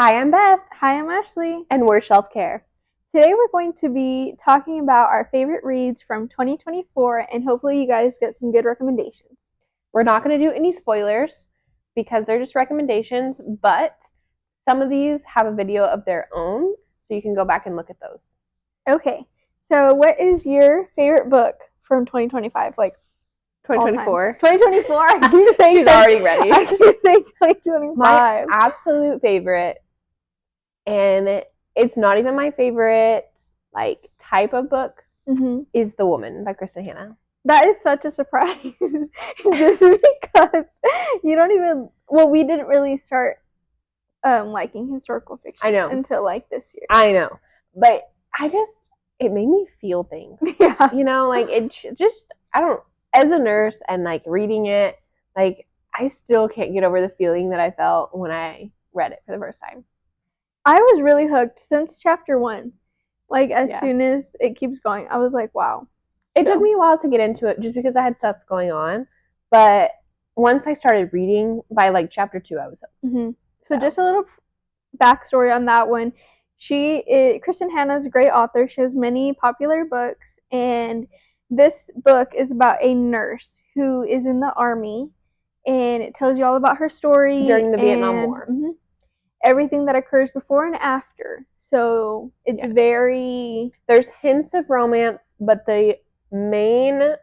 Hi, I'm Beth, Hi, I'm Ashley. and we're Shelf Care. Today we're going to be talking about our favorite reads from 2024, and hopefully you guys get some good recommendations. We're not going to do any spoilers because they're just recommendations, but some of these have a video of their own, so you can go back and look at those. Okay, so what is your favorite book from 2025? Like 2024. 2024. I keep saying She's already ready. I keep saying 2025. My absolute favorite, and it's not even my favorite like type of book, is The Woman by Kristen Hanna. That is such a surprise, just because you don't even. Well, we didn't really start liking historical fiction until like this year. I know, but it made me feel things. Yeah, you know, like it just I don't. As a nurse and like reading it, like I still can't get over the feeling that I felt when I read it for the first time. I was really hooked since chapter 1. Like as soon as it keeps going, I was like, wow. It took me a while to get into it just because I had stuff going on, but once I started reading, by like chapter 2, I was hooked. So just a little backstory on that one. Kristen Hanna is a great author. She has many popular books, and this book is about a nurse who is in the army, and it tells you all about her story during the Vietnam War. Everything that occurs before and after. So it's there's hints of romance, but the main,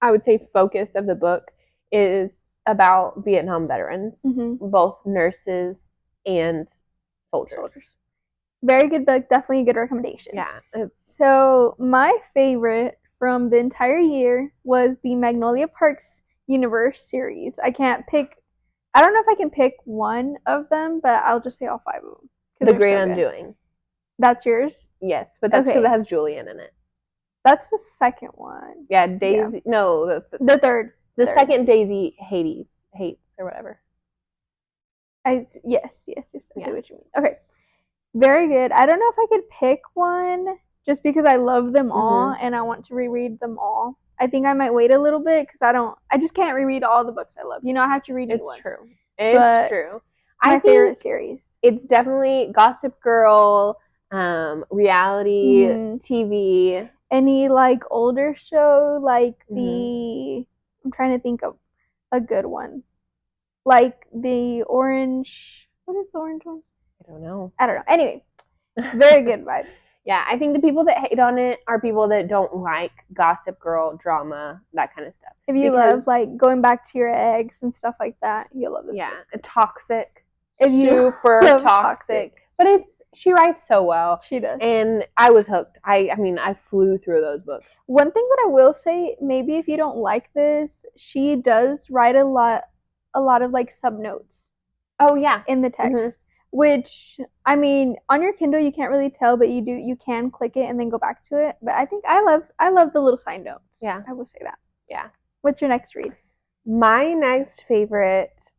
I would say, focus of the book is about Vietnam veterans, both nurses and soldiers. Very good book, definitely a good recommendation. Yeah. So my favorite from the entire year was the Magnolia Parks Universe series. I don't know if I can pick one of them, but I'll just say all 5 of them. The Great Undoing. That's yours? Yes, but that's because it has Julian in it. That's the second one. Yeah, Daisy. Yeah. No, the third. The second Daisy hates or whatever. Yes. I see what you mean. Okay, very good. I don't know if I could pick one just because I love them all and I want to reread them all. I think I might wait a little bit because I just can't reread all the books I love. You know, I have to read new ones. It's true. It's my favorite series. It's definitely Gossip Girl, reality TV. Any like older show, like I'm trying to think of a good one. Like the orange. What is the orange one? I don't know. Anyway, very good vibes. Yeah, I think the people that hate on it are people that don't like Gossip Girl drama, that kind of stuff. If you love like going back to your eggs and stuff like that, you'll love this. Yeah, toxic, super toxic. But she writes so well. She does. And I was hooked. I mean, I flew through those books. One thing that I will say, maybe if you don't like this, she does write a lot of like subnotes. Oh yeah, in the text. Which, I mean, on your Kindle you can't really tell, but you can click it and then go back to it. But I think I love the little side notes. Yeah. I will say that. Yeah. What's your next read? My next favorite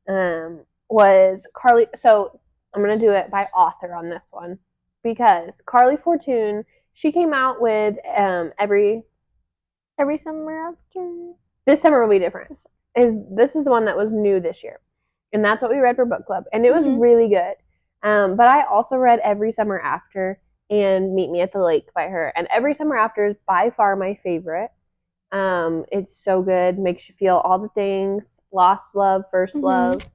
was Carly. So I'm going to do it by author on this one because Carly Fortune, she came out with every summer after. This summer will be different. This is the one that was new this year. And that's what we read for book club. And it was really good. But I also read Every Summer After and Meet Me at the Lake by her. And Every Summer After is by far my favorite. It's so good. Makes you feel all the things. Lost love, first love.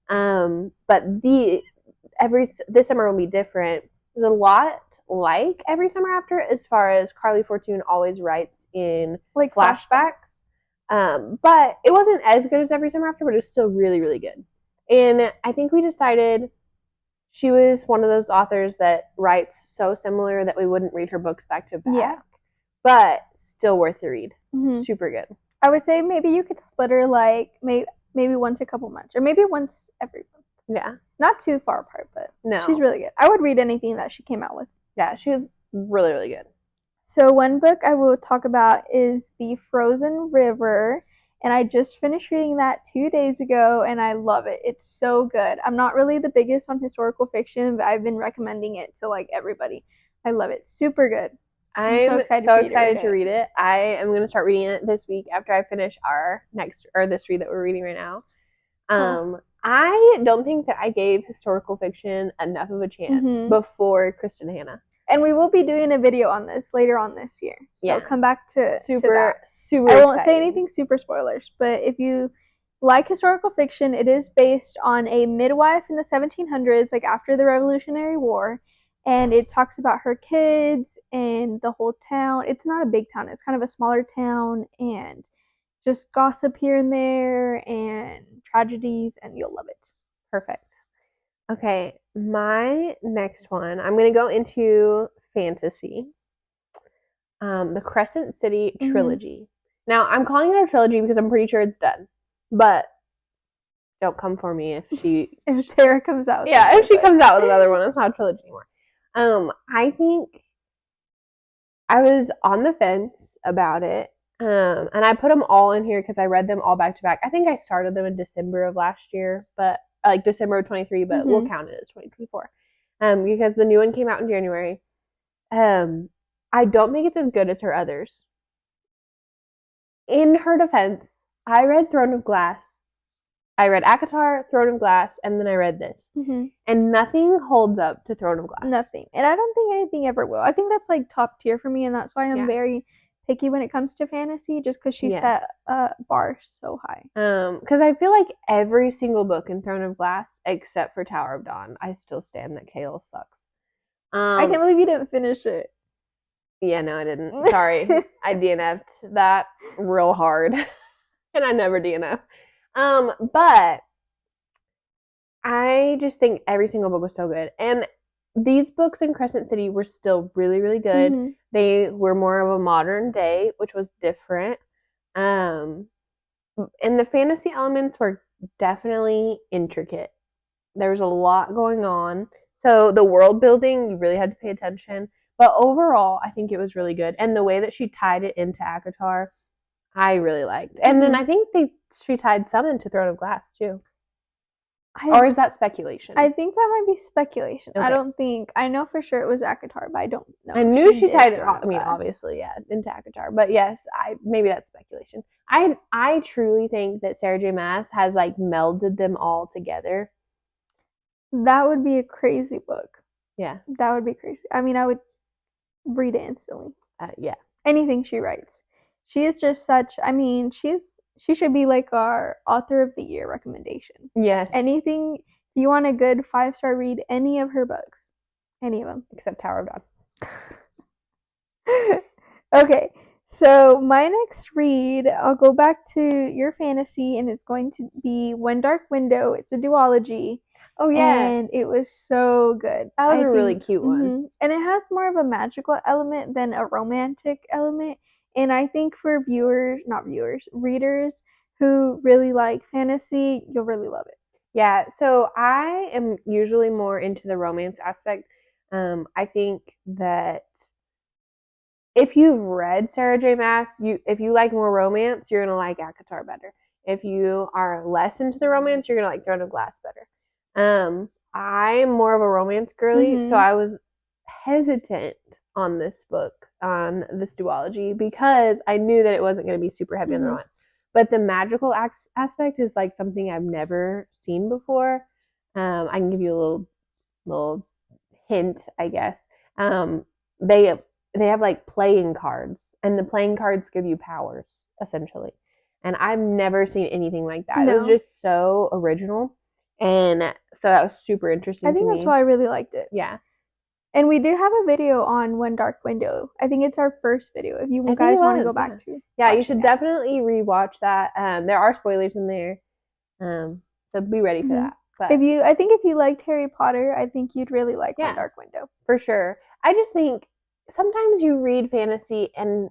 But this summer will be different. There's a lot like Every Summer After as far as Carly Fortune always writes in like flashbacks. But it wasn't as good as Every Summer After, but it was still really, really good. And I think we decided she was one of those authors that writes so similar that we wouldn't read her books back to back. Yeah. But still worth the read. Super good. I would say maybe you could split her like maybe once a couple months or maybe once every month. Yeah. Not too far apart, but no. She's really good. I would read anything that she came out with. Yeah, she was really, really good. So one book I will talk about is The Frozen River. And I just finished reading that 2 days ago, and I love it. It's so good. I'm not really the biggest on historical fiction, but I've been recommending it to like everybody. I love it. Super good. I'm so excited to read it. I am going to start reading it this week after I finish this read that we're reading right now. I don't think that I gave historical fiction enough of a chance before Kristen Hannah. And we will be doing a video on this later on this year. So come back to that. Super I won't say anything super spoilers, but if you like historical fiction, it is based on a midwife in the 1700s, like after the Revolutionary War, and it talks about her kids and the whole town. It's not a big town, it's kind of a smaller town, and just gossip here and there and tragedies, and you'll love it. Perfect. Okay, my next one, I'm going to go into fantasy. The Crescent City trilogy. Now, I'm calling it a trilogy because I'm pretty sure it's done. But don't come for me if Sarah comes out. If she comes out with another one, it's not a trilogy anymore. I think I was on the fence about it. And I put them all in here because I read them all back to back. I think I started them in December of last year, but like December of 23, but we'll count it as 2024. Because the new one came out in January. I don't think it's as good as her others. In her defense, I read Throne of Glass. I read ACOTAR, Throne of Glass, and then I read this. And nothing holds up to Throne of Glass. Nothing. And I don't think anything ever will. I think that's like top tier for me, and that's why I'm very picky when it comes to fantasy, just because she set a bar so high. Because I feel like every single book in Throne of Glass, except for Tower of Dawn, I still stand that Chaol sucks. I can't believe you didn't finish it. Yeah, no, I didn't. Sorry. I DNF'd that real hard. And I never DNF. But I just think every single book was so good. And these books in Crescent City were still really, really good. They were more of a modern day, which was different. And the fantasy elements were definitely intricate. There was a lot going on. So the world building, you really had to pay attention. But overall, I think it was really good. And the way that she tied it into ACOTAR, I really liked. And then I think she tied some into Throne of Glass, too. Or is that speculation? I think that might be speculation. Okay. I know for sure it was ACOTAR, but I don't know. I knew she tied it, obviously, into ACOTAR. But yes, maybe that's speculation. I truly think that Sarah J. Maas has, like, melded them all together. That would be a crazy book. Yeah. That would be crazy. I mean, I would read it instantly. Yeah. Anything she writes. She is just such, she should be like our author of the year recommendation. Yes. Anything, if you want a good 5-star read, any of her books. Any of them. Except Tower of Dawn. Okay. So my next read, I'll go back to your fantasy, and it's going to be One Dark Window. It's a duology. Oh, yeah. And it was so good. That was a really cute one. And it has more of a magical element than a romantic element. And I think for readers who really like fantasy, you'll really love it. Yeah, so I am usually more into the romance aspect. I think that if you've read Sarah J. Maas, if you like more romance, you're going to like ACOTAR better. If you are less into the romance, you're going to like Throne of Glass better. I'm more of a romance girly, so I was hesitant on this book, on this duology, because I knew that it wasn't going to be super heavy on the romance. But the magical aspect is like something I've never seen before. I can give you a little hint, I guess. They have like playing cards, and the playing cards give you powers, essentially. And I've never seen anything like that. No. It was just so original. And so that was super interesting to me. I think that's why I really liked it. Yeah. And we do have a video on One Dark Window. I think it's our first video if you guys want to go back to. Yeah, you should definitely rewatch that. There are spoilers in there. So be ready for that. But I think if you liked Harry Potter, I think you'd really like One Dark Window. For sure. I just think sometimes you read fantasy and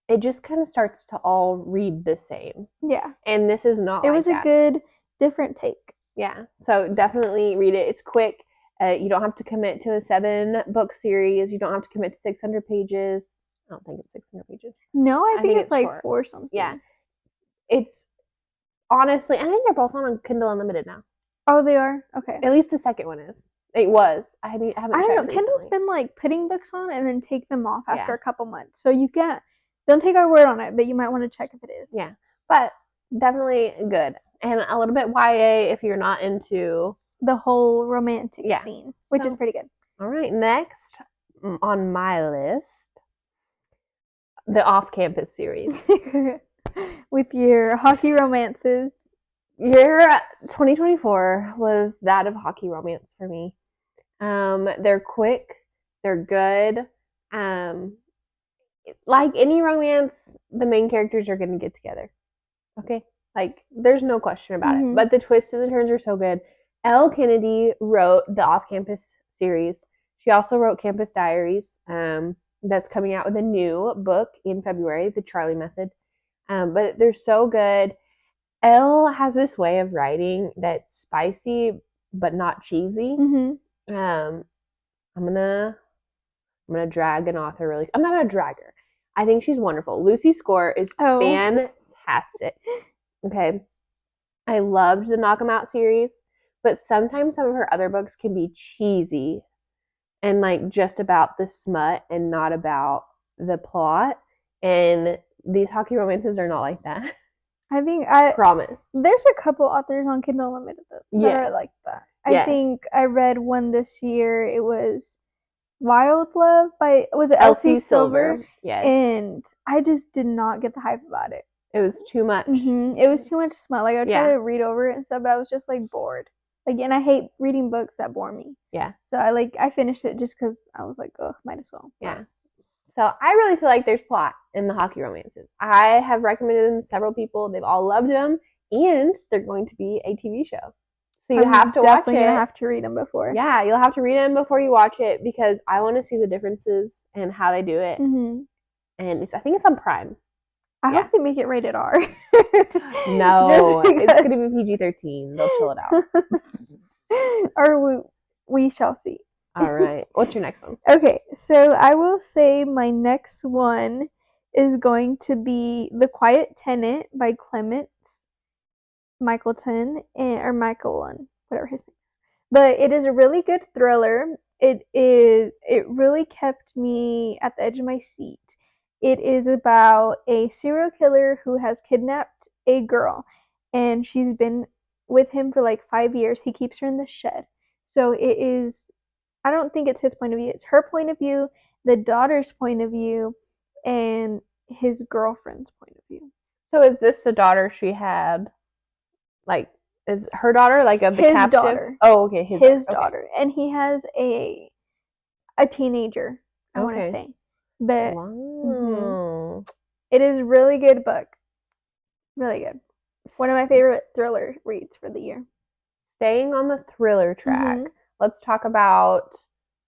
it just kind of starts to all read the same. Yeah. And this is not It was a good, different take. Yeah, so definitely read it. It's quick. You don't have to commit to a 7-book series. You don't have to commit to 600 pages. I don't think it's 600 pages. No, I think it's like short. 4 something. Yeah. It's honestly, I think they're both on Kindle Unlimited now. Oh, they are? Okay. At least the second one is. It was. I haven't checked recently. Kindle's been like putting books on and then take them off after a couple months. So you don't take our word on it, but you might want to check if it is. Yeah. But definitely good. and a little bit YA if you're not into the whole romantic scene, which is pretty good. All right, next on my list, the off-campus series. With your hockey romances. Your 2024 was that of hockey romance for me. They're quick, they're good. Like any romance, the main characters are going to get together. Okay? Like, there's no question about it. But the twists and the turns are so good. Elle Kennedy wrote the Off Campus series. She also wrote Campus Diaries. That's coming out with a new book in February, The Charlie Method. But they're so good. Elle has this way of writing that's spicy but not cheesy. I'm gonna drag an author really. I'm not gonna drag her. I think she's wonderful. Lucy Score is fantastic. Okay. I loved the Knock 'em Out series, but sometimes some of her other books can be cheesy and like just about the smut and not about the plot. And these hockey romances are not like that. I think I promise. There's a couple authors on Kindle Unlimited that are like that. I think I read one this year. It was Wild Love by Elsie Silver? Yes. And I just did not get the hype about it. It was too much. It was too much smut. Like I would try to read over it and stuff, but I was just like bored. Like, and I hate reading books that bore me. Yeah. So I finished it just because I was like, oh, might as well. Yeah. So I really feel like there's plot in the hockey romances. I have recommended them to several people. They've all loved them, and they're going to be a TV show. So you have to watch it. Definitely gonna have to read them before. Yeah, you'll have to read them before you watch it because I want to see the differences and how they do it. And I think it's on Prime. I hope they make it rated R. No, it's going to be PG-13. They'll chill it out. Or we shall see. All right. What's your next one? Okay, so I will say my next one is going to be The Quiet Tenant by Clement Michaelton, or Michaelon, whatever his name is. But it is a really good thriller. It really kept me at the edge of my seat. It is about a serial killer who has kidnapped a girl, and she's been with him for like 5 years. He keeps her in the shed. So it is, I don't think it's his point of view. It's her point of view, the daughter's point of view, and his girlfriend's point of view. So is this the daughter she had? Like, is her daughter like of the his captive? Daughter. Oh, okay. His daughter. And he has a teenager, I want to say. But it is a really good book. Really good. One of my favorite thriller reads for the year. Staying on the thriller track, let's talk about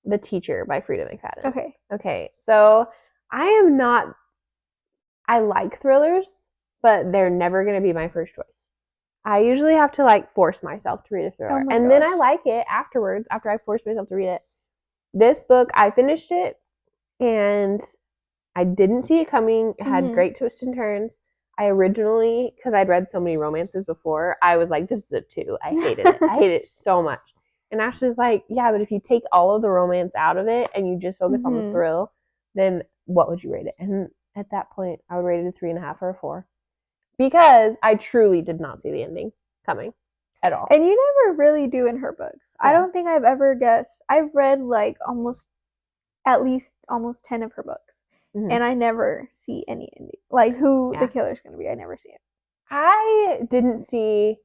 The Teacher by Frida McFadden. Okay. So I like thrillers, but they're never going to be my first choice. I usually have to like force myself to read a thriller. And then I like it afterwards, after I force myself to read it. This book, I finished it and I didn't see it coming. It had great twists and turns. I originally, because I'd read so many romances before, I was like, this is a 2. I hated it. I hated it so much. And Ashley's like, yeah, but if you take all of the romance out of it and you just focus on the thrill, then what would you rate it? And at that point, I would rate it a 3.5 or a 4. Because I truly did not see the ending coming at all. And you never really do in her books. Yeah. I don't think I've ever guessed. I've read like at least almost 10 of her books. And I never see any ending. Like who the killer's going to be. I never see it. I didn't see...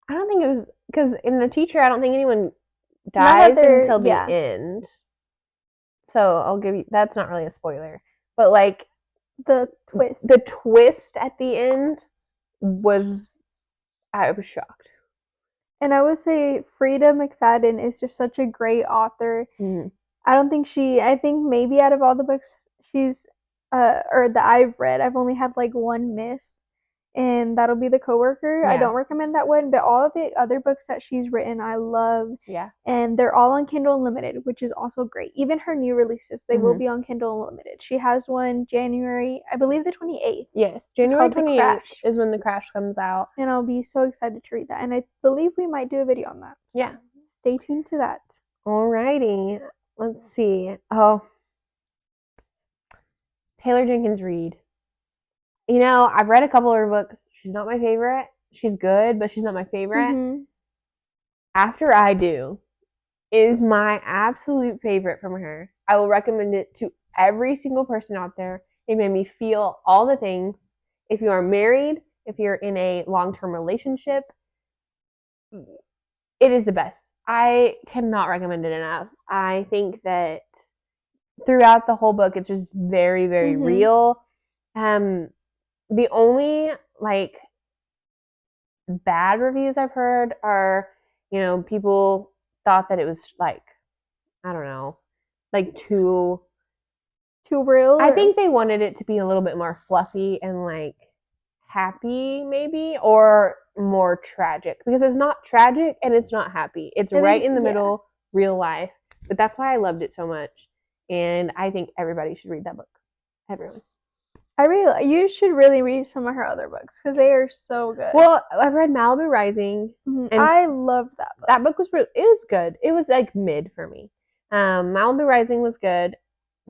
I don't think it was... Because in The Teacher, I don't think anyone dies until the end. So I'll give you... That's not really a spoiler. But like... The twist at the end was... I was shocked. And I would say Frida McFadden is just such a great author. I think maybe out of all the books she's, or that I've read, I've only had like one miss, and that'll be The Coworker. I don't recommend that one, but all of the other books that she's written, I love. Yeah. And they're all on Kindle Unlimited, which is also great. Even her new releases, they will be on Kindle Unlimited. She has one January, I believe the 28th. Yes, January 28th is when The Crash comes out. And I'll be so excited to read that. And I believe we might do a video on that. So stay tuned to that. Alrighty. Let's see. Oh. Taylor Jenkins Reid. I've read a couple of her books. She's not my favorite. She's good, but she's not my favorite. Mm-hmm. After I Do is my absolute favorite from her. I will recommend it to every single person out there. It made me feel all the things. If you are married, if you're in a long-term relationship, it is the best. I cannot recommend it enough. I think that throughout the whole book, it's just very, very Mm-hmm. real. The only like bad reviews I've heard are, people thought that it was like, I don't know, like too. Too real? I think they wanted it to be a little bit more fluffy and like happy, maybe, or more tragic because it's not tragic and it's not happy. It's right in the middle, real life. But that's why I loved it so much. And I think everybody should read that book. Everyone. You should really read some of her other books because they are so good. Well, I've read Malibu Rising, and and I love that book. That book was it was good. It was like mid for me. Malibu Rising was good.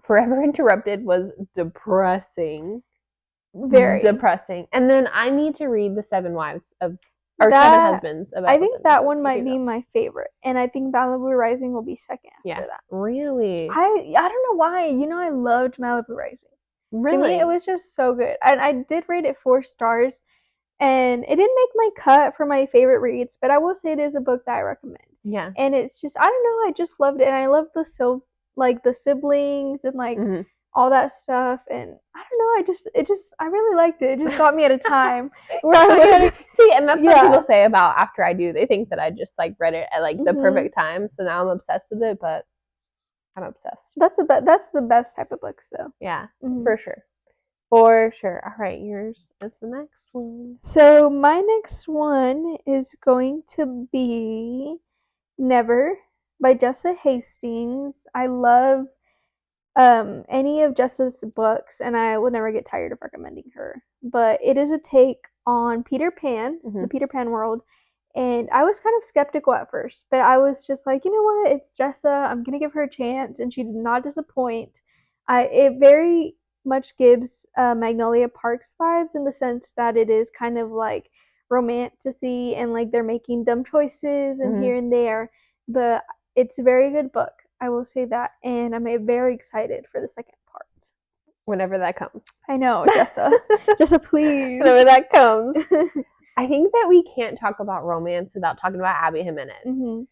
Forever Interrupted was depressing. Very depressing. And then I need to read The Seven Wives of Seven Husbands of I think that one might be my favorite, and I think Malibu Rising will be second after that. Really? I don't know why. I loved Malibu Rising. Really? To me, it was just so good. I did rate it 4 stars, and it didn't make my cut for my favorite reads, but I will say it is a book that I recommend. Yeah. And it's just, I don't know, I just loved it, and I love the siblings and like all that stuff, and I don't know, I really liked it. It just got me at a time where I was see, and that's what people say about After I Do. They think that I just like read it at like the perfect time, so now I'm obsessed with it, but I'm obsessed. That's the best type of books, though. Yeah, for sure. For sure. All right, yours is the next one. So my next one is going to be Never by Jessa Hastings. I love any of Jessa's books, and I will never get tired of recommending her. But it is a take on Peter Pan, the Peter Pan world. And I was kind of skeptical at first, but I was just like, you know what? It's Jessa. I'm gonna give her a chance, and she did not disappoint. It very much gives Magnolia Parks vibes in the sense that it is kind of like romanticy and like they're making dumb choices and here and there, but it's a very good book. I will say that, and I'm very excited for the second part. Whenever that comes. I know, Jessa. Jessa, please. Whenever that comes. I think that we can't talk about romance without talking about Abby Jimenez.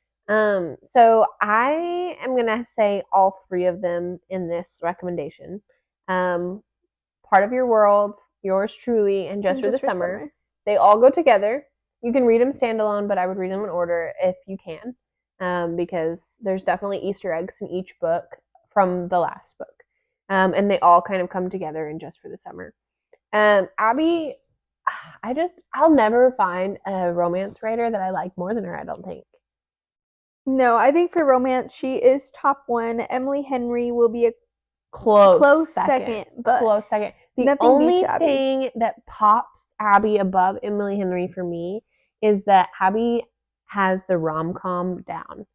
So I am gonna say all 3 of them in this recommendation. Part of Your World, Yours Truly, and Just for the Summer. They all go together. You can read them standalone, but I would read them in order if you can. Because there's definitely Easter eggs in each book from the last book. And they all kind of come together in Just for the Summer. Abby, I'll never find a romance writer that I like more than her, I don't think. No, I think for romance, she is top 1. Emily Henry will be a close second. But close second. The only thing that pops Abby above Emily Henry for me is that Abby has the rom-com down.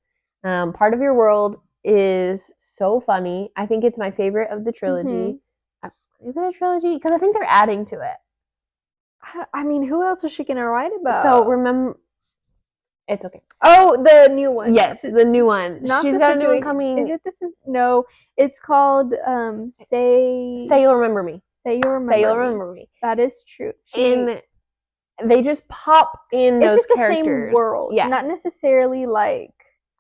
Part of Your World is so funny. I think it's my favorite of the trilogy. Is it a trilogy? Because I think they're adding to it. I mean, who else is she going to write about? So remember, it's okay. Oh, the new one. Yes, the new one. She's got a new one coming. Is it No, it's called Say You'll Remember Me. Say You'll Remember Me. That is true. And they just pop in those characters. It's just characters. The same world. Yeah. Not necessarily like...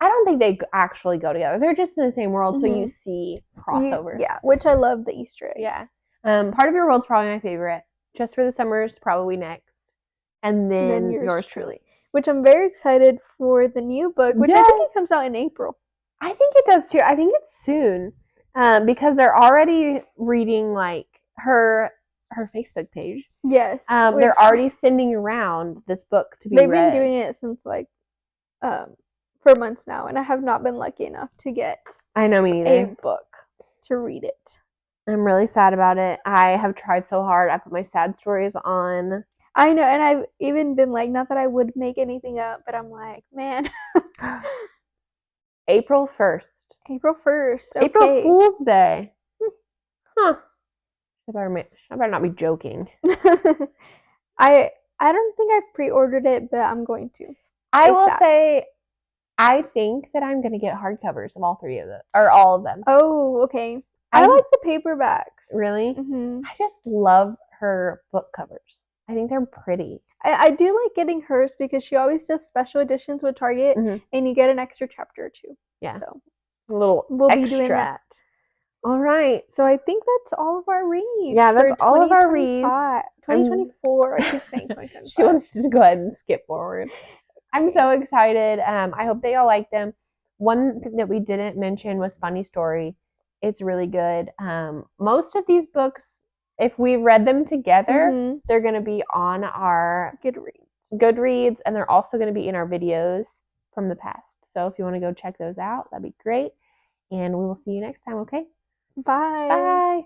I don't think they actually go together. They're just in the same world, so you see crossovers. Yeah, which I love the Easter eggs. Yeah. Part of Your World's probably my favorite. Just for the Summer's probably next. And then Yours Truly. Which I'm very excited for the new book, which I think it comes out in April. I think it does too. I think it's soon. Because they're already reading like her Facebook page. Yes. They're already sending around this book to be read. They've been doing it since like for months now, and I have not been lucky enough to get me neither. A book to read it. I'm really sad about it. I have tried so hard. I put my sad stories on. I know, and I've even been like, not that I would make anything up, but I'm like, man. April 1st. April 1st. Okay. April Fool's Day. Huh. I better not be joking. I don't think I've pre-ordered it, but I'm going to. I will say, I think that I'm gonna get hardcovers of all three of them, or all of them. Oh, okay. I like the paperbacks. Really? Mm-hmm. I just love her book covers. I think they're pretty. I do like getting hers because she always does special editions with Target, and you get an extra chapter or two. Yeah. So a little we'll extra. be doing that. All right. So I think that's all of our reads. Yeah, that's all of our reads. 2024. I keep saying 2025. She wants to go ahead and skip forward. I'm so excited. I hope they all like them. One thing that we didn't mention was Funny Story. It's really good. Most of these books, if we read them together, they're going to be on our Goodreads, and they're also going to be in our videos from the past. So if you want to go check those out, that'd be great. And we will see you next time, okay? Bye. Bye.